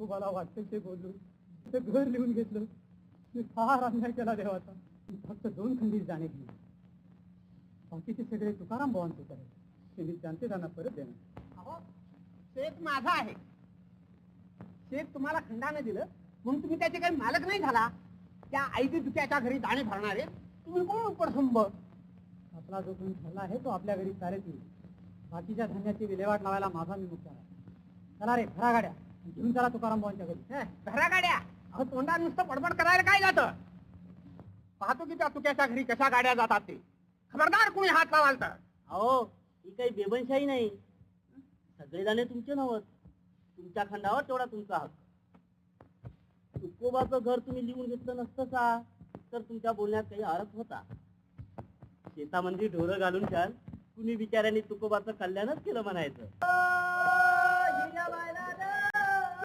तुकोबाला वाटतं ते बोललो, ते घर लिहून घेतलं. मी फार अन्याय केला देवाचा. फक्त 2 खंडीत जाणे घेऊन, बाकीचे सगळे तुकाराम भावांचे करे. ते जाणते त्यांना परत देणार. अहो, शेत माझा आहे. शेत तुम्हाला खंडाने दिलं म्हणून तुम्ही त्याचे काही मालक नाही झाला. त्या आईची दुक्याच्या घरी दाणे भरणारे तुम्ही कोण उपसंब? आपला जो कोणी ठरला आहे तो आपल्या घरी चालत येईल. बाकीच्या धान्याची विल्हेवाट लावायला माझा मी मुख्य आहे. चला रे, घरा गाड्या घेऊन चला तुकाराम भावांच्या घरी. घरा गाड्या? अहो, तोंडात नुसतं बडबड करायला काय जातं? पाहतो की त्या तुक्याच्या घरी कशा गाड्या जातात ते. खबरदार कोणी हात लावाल तर. अहो, ही काही बेबनशाही नाही. सगळे दाणे तुमचे नव्हत. तुमच्या खंडावर तेवढा तुमचा हक्क. तुकोबाचं घर तुम्ही लिहून घेतलं नसतं का तर तुमच्या बोलण्यात काही अर्थ होता. शेतामध्ये ढोरं घालून छान कुणी बिचाऱ्यांनी तुकोबाचं कल्याणच केलं म्हणायचं.